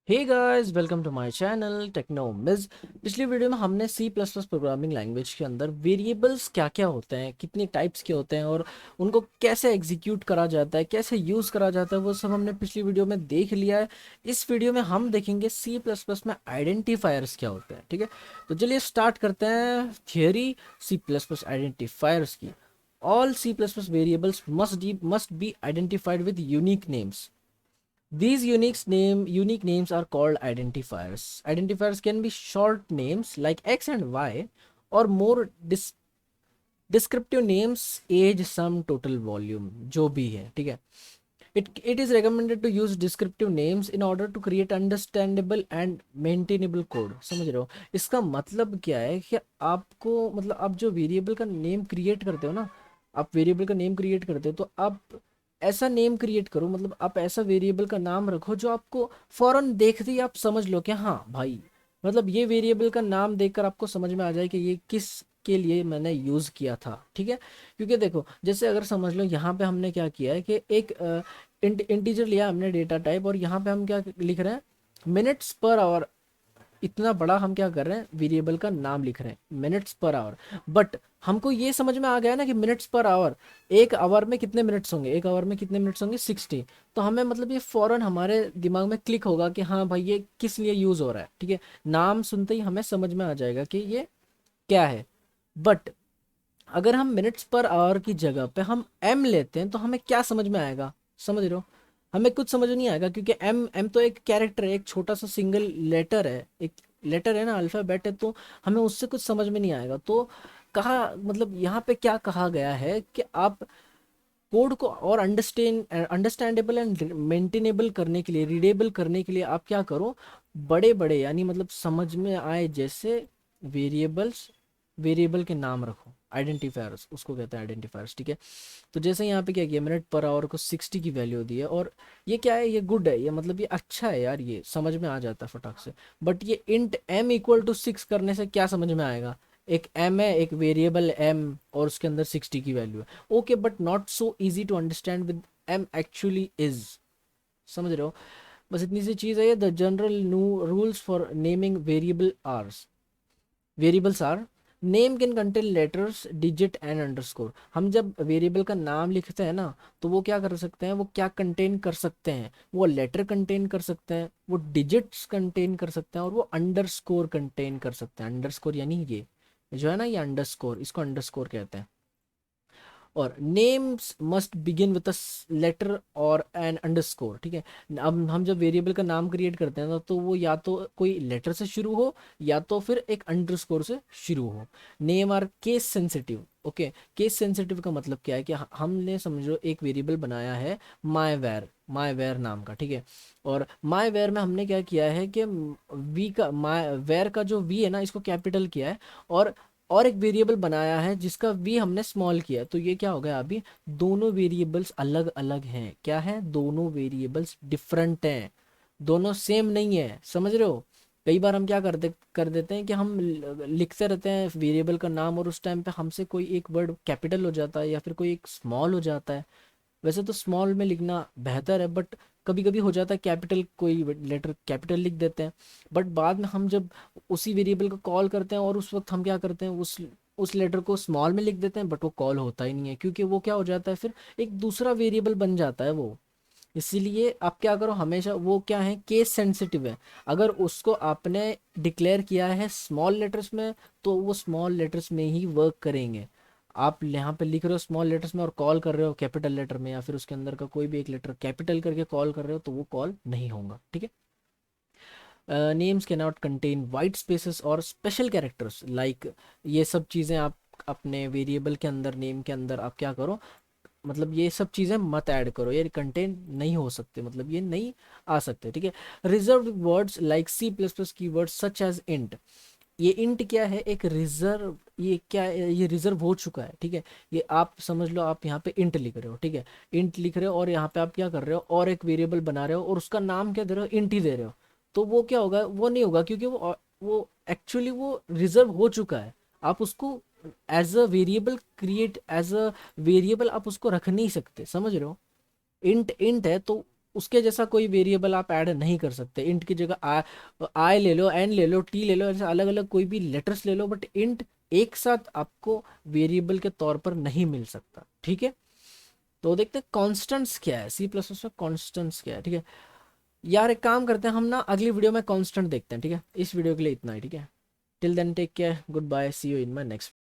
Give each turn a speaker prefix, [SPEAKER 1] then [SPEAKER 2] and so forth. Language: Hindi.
[SPEAKER 1] Hey guys, welcome to my channel Techno मिज। पिछली वीडियो में हमने C plus plus programming language के अंदर वेरिएबल्स क्या क्या होते हैं, कितनी टाइप्स के होते हैं और उनको कैसे एग्जीक्यूट करा जाता है, कैसे यूज़ करा जाता है, वो सब हमने पिछली वीडियो में देख लिया है। इस वीडियो में हम देखेंगे सी प्लस प्लस में आइडेंटिफायर्स क्या होते हैं। ठीक है, तो चलिए स्टार्ट करते हैं theory C plus plus identifiers की। All C plus plus variables must be identified with unique names. These unique names are called identifiers. Identifiers can be short names like X and Y, or more descriptive names, age, sum, total volume, जो भी है, ठीक है. It is recommended to use descriptive names in order to create understandable and maintainable code. समझ रहे हो इसका मतलब क्या है कि आपको मतलब आप जो वेरिएबल का नेम क्रिएट करते हो ना, आप वेरिएबल का नेम क्रिएट करते हो तो आप ऐसा नेम क्रिएट करो, मतलब आप ऐसा वेरिएबल का नाम रखो जो आपको फौरन देखते ही आप समझ लो कि हाँ भाई, मतलब ये वेरिएबल का नाम देखकर आपको समझ में आ जाए कि ये किस के लिए मैंने यूज़ किया था. ठीक है, क्योंकि देखो जैसे अगर समझ लो यहाँ पे हमने क्या किया है कि एक इंटीजर लिया हमने डेटा टाइप, और यहाँ पे हम क्या लिख रहे हैं, मिनट्स पर आवर. इतना बड़ा हम क्या कर रहे हैं, वेरिएबल का नाम लिख रहे हैं मिनट्स पर आवर. बट हमको ये समझ में आ गया ना कि मिनट्स पर आवर, एक आवर में कितने मिनट्स होंगे, एक आवर में कितने मिनट्स होंगे 60. तो हमें मतलब ये फौरन हमारे दिमाग में क्लिक होगा कि हाँ भाई ये किस लिए यूज़ हो रहा है. ठीक है, नाम सुनते ही हमें समझ में आ जाएगा कि ये क्या है. बट अगर हम मिनट्स पर आवर की जगह पे हम एम लेते हैं तो हमें क्या समझ में आएगा, समझ रहे हो, हमें कुछ समझ नहीं आएगा, क्योंकि एम एम तो एक कैरेक्टर है, एक छोटा सा सिंगल लेटर है, एक लेटर है ना, अल्फाबेट है, तो हमें उससे कुछ समझ में नहीं आएगा. तो कहा मतलब यहाँ पे क्या कहा गया है कि आप कोड को और अंडरस्टैंडेबल एंड मेंटेनेबल करने के लिए, रीडेबल करने के लिए आप क्या करो, बड़े बड़े यानी मतलब समझ में आए जैसे वेरिएबल्स, वेरिएबल के नाम रखो. आइडेंटिफायर्स उसको कहते हैं, आइडेंटिफायर्स. ठीक है, तो जैसे यहाँ पे क्या किया, मिनट पर आवर को 60 की वैल्यू दी है, और ये क्या है, ये गुड है, ये मतलब ये अच्छा है यार, ये समझ में आ जाता है फटाक से. बट ये इंट m इक्वल टू 6 करने से क्या समझ में आएगा, एक m है, एक वेरिएबल m, और उसके अंदर 60 की वैल्यू है. Okay, but not so easy to understand with m actually is. समझ रहे हो, बस इतनी सी चीज़ है ये. The general rules for naming variables are, name can contain letters, digit and underscore. हम जब वेरिएबल का नाम लिखते हैं ना, तो वो क्या कर सकते हैं, वो क्या कंटेन कर सकते हैं, वो लेटर कंटेन कर सकते हैं, वो डिजिट्स कंटेन कर सकते हैं, और वो अंडरस्कोर कंटेन कर सकते हैं. अंडरस्कोर यानी ये जो है ना, ये अंडरस्कोर, इसको अंडरस्कोर कहते हैं. और names must begin with a letter और एन अंडरस्कोर. ठीक है, अब हम जब वेरिएबल का नाम क्रिएट करते हैं ना, तो वो या तो कोई लेटर से शुरू हो या तो फिर एक अंडरस्कोर से शुरू हो. Name are case sensitive. Okay, case sensitive का मतलब क्या है कि हमने समझो एक वेरिएबल बनाया है माई वेर नाम का. ठीक है, और माई वेर में हमने क्या किया है कि वी का, माई वेर का जो वी है ना, इसको कैपिटल किया है, और एक वेरिएबल बनाया है जिसका वी हमने स्मॉल किया. तो ये क्या हो गया, अभी दोनों वेरिएबल्स अलग अलग हैं. क्या है, दोनों वेरिएबल्स डिफरेंट हैं, दोनों सेम नहीं है. समझ रहे हो, कई बार हम क्या कर देते हैं कि हम लिखते रहते हैं वेरिएबल का नाम, और उस टाइम पे हमसे कोई एक वर्ड कैपिटल हो जाता है या फिर कोई एक स्मॉल हो जाता है. वैसे तो स्मॉल में लिखना बेहतर है, बट कभी कभी हो जाता है कैपिटल, कोई लेटर कैपिटल लिख देते हैं. बट बाद में हम जब उसी वेरिएबल को कॉल करते हैं, और उस वक्त हम क्या करते हैं, उस लेटर को स्मॉल में लिख देते हैं, बट वो कॉल होता ही नहीं है, क्योंकि वो क्या हो जाता है, फिर एक दूसरा वेरिएबल बन जाता है वो. इसीलिए आप क्या करो, हमेशा वो क्या है, केस सेंसिटिव है. अगर उसको आपने डिक्लेयर किया है स्मॉल लेटर्स में, तो वो स्मॉल लेटर्स में ही वर्क करेंगे. आप यहाँ पे लिख रहे हो स्मॉल लेटर्स में और कॉल कर रहे हो कैपिटल लेटर में, या फिर उसके अंदर का कोई भी एक लेटर कैपिटल करके कॉल कर रहे हो, तो वो कॉल नहीं होगा. ठीक है, names can not contain white spaces और स्पेशल कैरेक्टर्स लाइक, ये सब चीज़ें आप अपने वेरिएबल के अंदर, नेम के अंदर आप क्या करो, मतलब ये सब चीज़ें मत ऐड करो, ये कंटेंट नहीं हो सकते, मतलब ये नहीं आ सकते. ठीक है, reserved words like C plus plus keywords such as int. ये इंट क्या है, एक रिजर्व, ये क्या है, ये रिजर्व हो चुका है. ठीक है, ये आप समझ लो, आप यहाँ पे इंट लिख रहे हो. ठीक है, इंट लिख रहे हो, और यहाँ पे आप क्या कर रहे हो, और एक वेरिएबल बना रहे हो, और उसका नाम क्या दे रहे हो, इंट ही दे रहे हो. तो वो क्या होगा, वो नहीं होगा, क्योंकि वो एक्चुअली वो रिजर्व हो चुका है. आप उसको as a variable create, as a variable आप उसको रख नहीं सकते. समझ रहे हो, इंट इंट है, तो उसके जैसा कोई वेरिएबल आप ऐड नहीं कर सकते। इंट की जगह आई ले लो, एन ले लो, टी ले लो, ऐसे अलग अलग कोई भी लेटर्स ले लो, बट इंट एक साथ आपको वेरिएबल के तौर पर नहीं मिल सकता। ठीक है, तो देखते हैं कॉन्स्टेंट्स क्या है, सी प्लस प्लस में कॉन्स्टेंट्स क्या है। ठीक है यार, एक काम करते हैं हम ना, अगली वीडियो में कॉन्स्टेंट देखते हैं। ठीक है, इस वीडियो के लिए इतना ही। ठीक है, till then take care, goodbye, see you in my next